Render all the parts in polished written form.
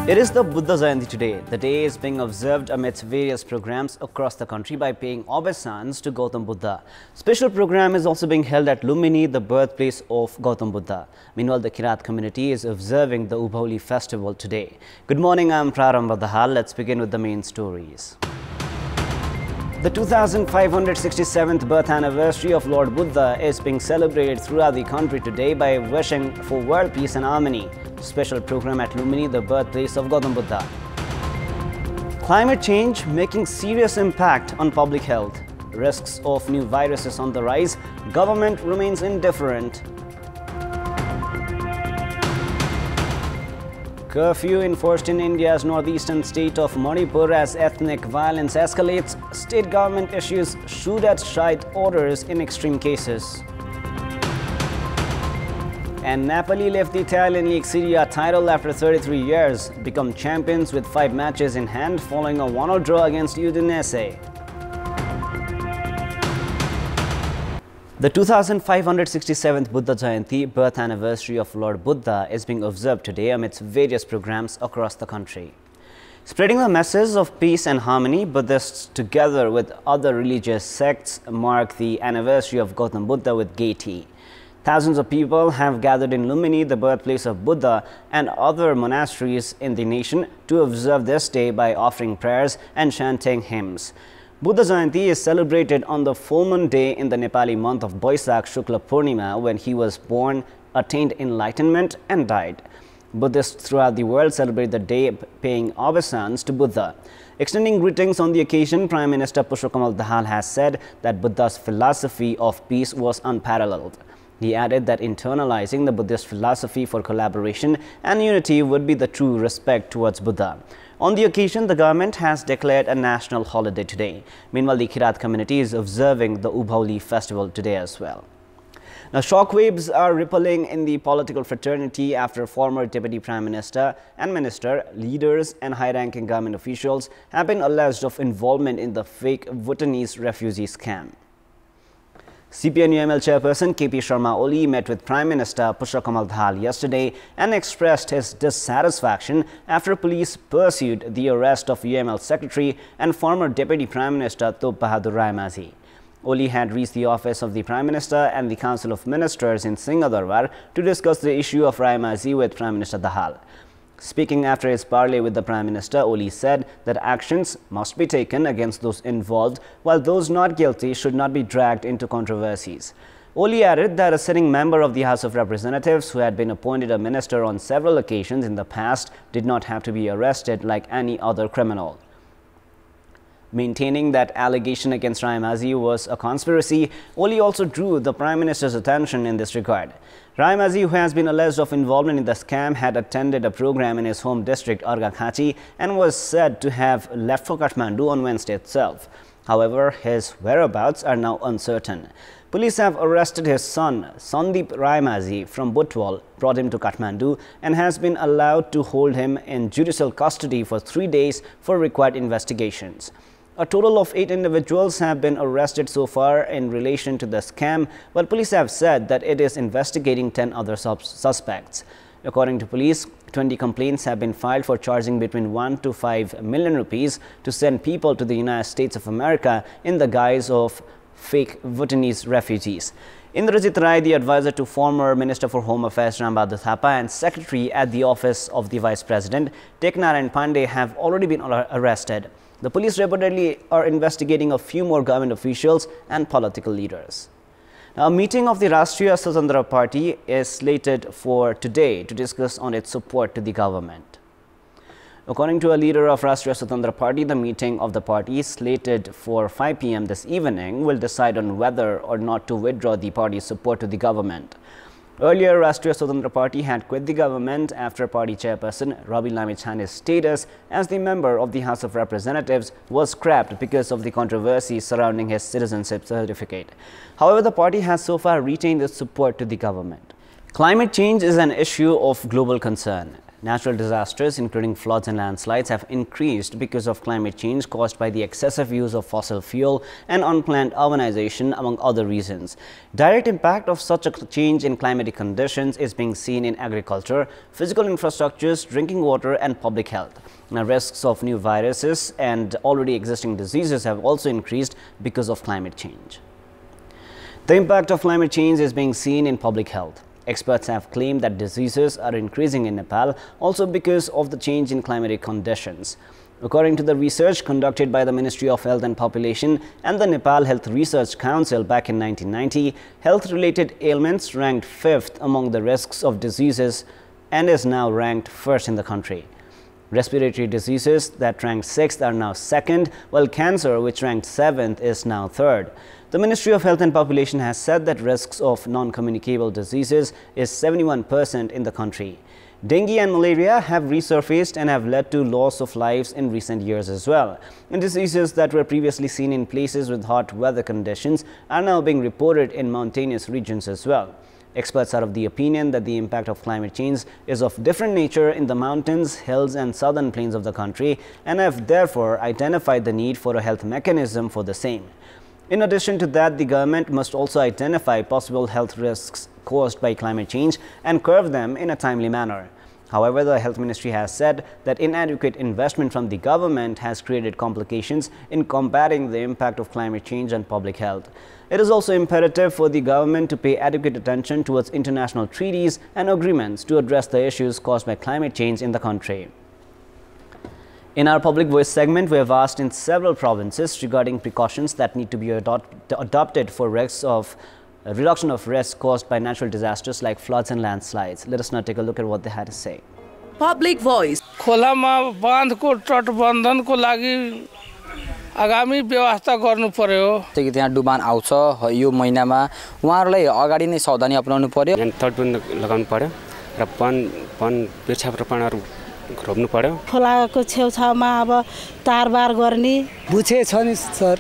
It is the Buddha Jayanti today. The day is being observed amidst various programs across the country by paying obeisance to Gautam Buddha. Special program is also being held at Lumini, the birthplace of Gautam Buddha. Meanwhile, the Kirat community is observing the Ubhauli festival today. Good morning, I am Prarambha Dahal. Let's begin with the main stories. The 2567th birth anniversary of Lord Buddha is being celebrated throughout the country today by wishing for world peace and harmony. Special program at Lumini, the birthplace of Gautam Buddha. Climate change making serious impact on public health. Risks of new viruses on the rise. Government remains indifferent. Curfew enforced in India's northeastern state of Manipur as ethnic violence escalates. State government issues shoot at shite orders in extreme cases. And Napoli left the Italian League Serie A title after 33 years, become champions with 5 matches in hand following a 1-0 draw against Udinese. The 2567th Buddha Jayanti, birth anniversary of Lord Buddha, is being observed today amidst various programs across the country. Spreading the message of peace and harmony, Buddhists together with other religious sects mark the anniversary of Gautam Buddha with gaiety. Thousands of people have gathered in Lumini, the birthplace of Buddha, and other monasteries in the nation to observe this day by offering prayers and chanting hymns. Buddha Jayanti is celebrated on the full moon day in the Nepali month of Boisak Shukla Purnima, when he was born, attained enlightenment and died. Buddhists throughout the world celebrate the day paying obeisance to Buddha. Extending greetings on the occasion, Prime Minister Pushpakamal Dahal has said that Buddha's philosophy of peace was unparalleled. He added that internalizing the Buddhist philosophy for collaboration and unity would be the true respect towards Buddha. On the occasion, the government has declared a national holiday today. Meanwhile, the Kirat community is observing the Ubhauli festival today as well. Now, shockwaves are rippling in the political fraternity after former Deputy Prime Minister and Minister, leaders and high-ranking government officials have been alleged of involvement in the fake Bhutanese refugee scam. CPN-UML chairperson KP Sharma Oli met with Prime Minister Pushpakamal Dahal yesterday and expressed his dissatisfaction after police pursued the arrest of UML Secretary and former Deputy Prime Minister Top Bahadur Raimazhi. Oli had reached the office of the Prime Minister and the Council of Ministers in Singhadarbar to discuss the issue of Raimazhi with Prime Minister Dahal. Speaking after his parley with the Prime Minister, Oli said that actions must be taken against those involved, while those not guilty should not be dragged into controversies. Oli added that a sitting member of the House of Representatives who had been appointed a minister on several occasions in the past did not have to be arrested like any other criminal. Maintaining that allegation against Raimazhi was a conspiracy, Oli also drew the Prime Minister's attention in this regard. Raimazhi, who has been alleged of involvement in the scam, had attended a program in his home district, Argakhachi, and was said to have left for Kathmandu on Wednesday itself. However, his whereabouts are now uncertain. Police have arrested his son, Sandeep Raimazhi, from Butwal, brought him to Kathmandu, and has been allowed to hold him in judicial custody for 3 days for required investigations. A total of 8 individuals have been arrested so far in relation to the scam, but police have said that it is investigating 10 other suspects. According to police, 20 complaints have been filed for charging between 1 to 5 million rupees to send people to the United States of America in the guise of fake Bhutanese refugees. Indrajit Rai, the advisor to former Minister for Home Affairs Ram Bahadur Thapa and Secretary at the Office of the Vice President, Teknarayan Pandey, have already been arrested. The police reportedly are investigating a few more government officials and political leaders. Now, a meeting of the Rashtriya Swatantra Party is slated for today to discuss on its support to the government. According to a leader of Rashtriya Swatantra Party, the meeting of the party slated for 5 p.m. this evening will decide on whether or not to withdraw the party's support to the government. Earlier, Rashtriya Swatantra Party had quit the government after party chairperson Rabi Lamichhane's status as the member of the House of Representatives was scrapped because of the controversy surrounding his citizenship certificate. However, the party has so far retained its support to the government. Climate change is an issue of global concern. Natural disasters, including floods and landslides, have increased because of climate change caused by the excessive use of fossil fuel and unplanned urbanization, among other reasons. Direct impact of such a change in climatic conditions is being seen in agriculture, physical infrastructures, drinking water, and public health. Now, risks of new viruses and already existing diseases have also increased because of climate change. The impact of climate change is being seen in public health. Experts have claimed that diseases are increasing in Nepal also because of the change in climatic conditions. According to the research conducted by the Ministry of Health and Population and the Nepal Health Research Council back in 1990, health-related ailments ranked 5th among the risks of diseases and is now ranked 1st in the country. Respiratory diseases that ranked 6th are now 2nd, while cancer, which ranked 7th, is now 3rd. The Ministry of Health and Population has said that risks of non-communicable diseases is 71% in the country. Dengue and malaria have resurfaced and have led to loss of lives in recent years as well. And diseases that were previously seen in places with hot weather conditions are now being reported in mountainous regions as well. Experts are of the opinion that the impact of climate change is of different nature in the mountains, hills and southern plains of the country and have therefore identified the need for a health mechanism for the same. In addition to that, the government must also identify possible health risks caused by climate change and curb them in a timely manner. However, the Health Ministry has said that inadequate investment from the government has created complications in combating the impact of climate change on public health. It is also imperative for the government to pay adequate attention towards international treaties and agreements to address the issues caused by climate change in the country. In our Public Voice segment, we have asked in several provinces regarding precautions that need to be adopted for reduction of risk caused by natural disasters like floods and landslides. Let us now take a look at what they had to say. Public Voice. खोलामा बाँधको तटबन्धनको लागि आगामी व्यवस्था गर्नु पर्यो। त्यहाँ डुबान आउँछ यो महिनामा उहाँहरुलाई अगाडि नै सावधानी अपनाउनु पर्यो। तटबन्ध लगाउनु पर्यो र पेछाप्रपणहरु रोप्नु पर्यो। खोलाको छेउछाउमा अब तारबार गर्ने बुझे छ नि सर,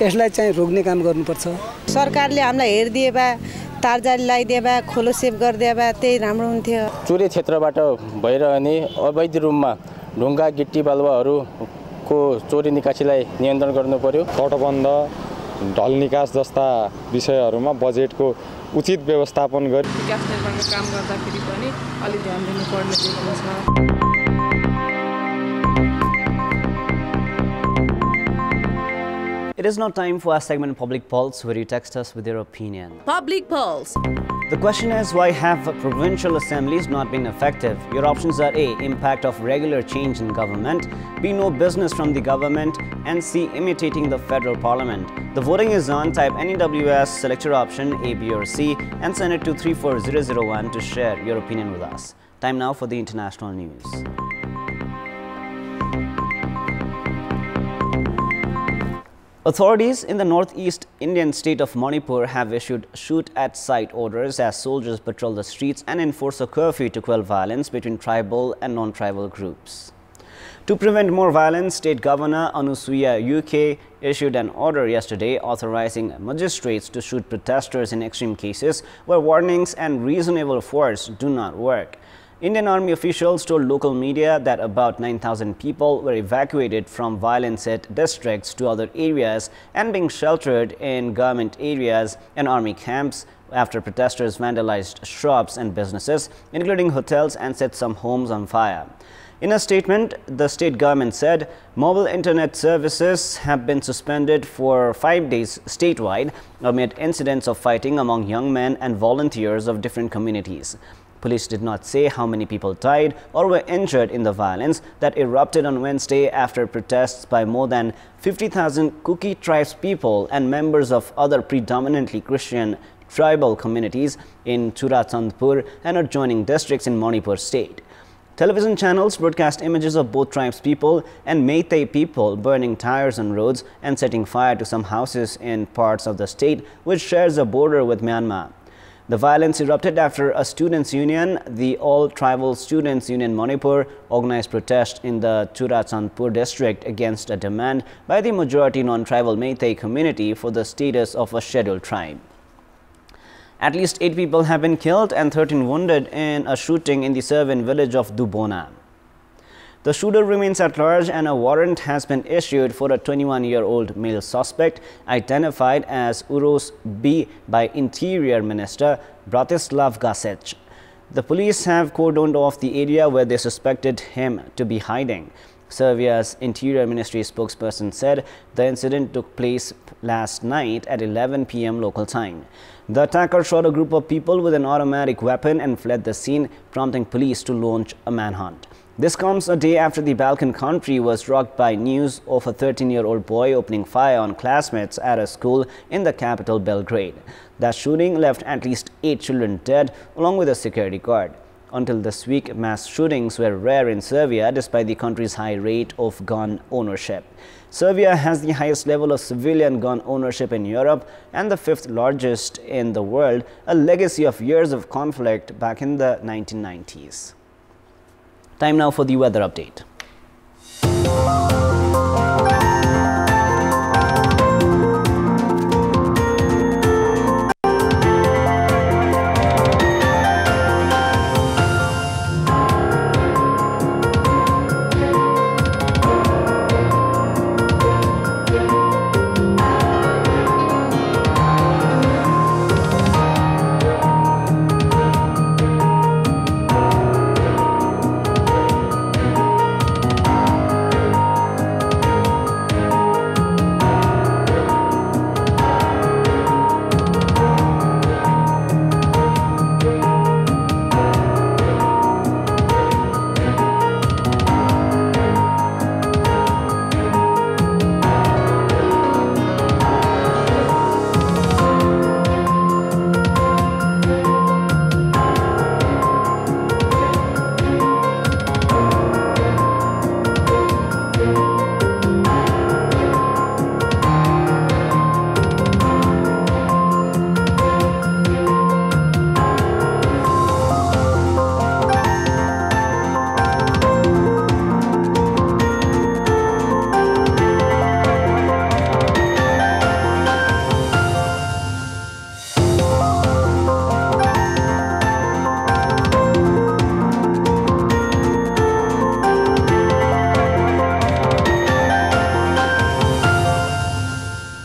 यसलाई चाहिँ रोक्ने काम गर्नुपर्छ। सरकारले हामीलाई हेर्दिए भए तारजाली लगाइदिए भए खोलो सेभ गरिदिए भए त्यही राम्रो हुन्थ्यो। चुरे क्षेत्रबाट भइरहने अवैध रूपमा ढुङ्गा गिट्टी बालुवाहरुको चोरी निकासीलाई नियन्त्रण गर्नु पर्यो। तटबन्ध ढल निकास जस्ता विषयहरुमा बजेटको उचित व्यवस्थापन गरी विकास निर्माणको काम गर्दाखेरि पनि अलि ध्यान दिनुपर्ने देखिन्छ। It is now time for our segment Public Pulse, where you text us with your opinion. Public Pulse. The question is, why have provincial assemblies not been effective? Your options are A, impact of regular change in government, B, no business from the government, and C, imitating the federal parliament. The voting is on. Type NEWS, select your option A, B or C and send it to 34001 to share your opinion with us. Time now for the international news. Authorities in the northeast Indian state of Manipur have issued shoot-at-sight orders as soldiers patrol the streets and enforce a curfew to quell violence between tribal and non-tribal groups. To prevent more violence, State Governor Anusuya UK issued an order yesterday authorizing magistrates to shoot protesters in extreme cases where warnings and reasonable force do not work. Indian Army officials told local media that about 9,000 people were evacuated from violence-hit districts to other areas and being sheltered in government areas and army camps after protesters vandalized shops and businesses, including hotels, and set some homes on fire. In a statement, the state government said mobile internet services have been suspended for 5 days statewide amid incidents of fighting among young men and volunteers of different communities. Police did not say how many people died or were injured in the violence that erupted on Wednesday after protests by more than 50,000 Kuki tribespeople and members of other predominantly Christian tribal communities in Churachandpur and adjoining districts in Manipur state. Television channels broadcast images of both tribespeople and Meitei people burning tires on roads and setting fire to some houses in parts of the state which shares a border with Myanmar. The violence erupted after a students' union, the All Tribal Students Union Manipur, organized protest in the Churachandpur district against a demand by the majority non-tribal Meitei community for the status of a scheduled tribe. At least 8 people have been killed and 13 wounded in a shooting in the Serbian village of Dubona. The shooter remains at large and a warrant has been issued for a 21-year-old male suspect identified as Uros B by Interior Minister Bratislav Gasic. The police have cordoned off the area where they suspected him to be hiding. Serbia's Interior Ministry spokesperson said the incident took place last night at 11 p.m. local time. The attacker shot a group of people with an automatic weapon and fled the scene, prompting police to launch a manhunt. This comes a day after the Balkan country was rocked by news of a 13-year-old boy opening fire on classmates at a school in the capital, Belgrade. That shooting left at least 8 children dead, along with a security guard. Until this week, mass shootings were rare in Serbia despite the country's high rate of gun ownership. Serbia has the highest level of civilian gun ownership in Europe and the 5th largest in the world, a legacy of years of conflict back in the 1990s. Time now for the weather update.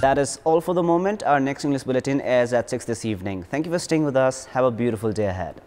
That is all for the moment. Our next English bulletin airs at 6 this evening. Thank you for staying with us. Have a beautiful day ahead.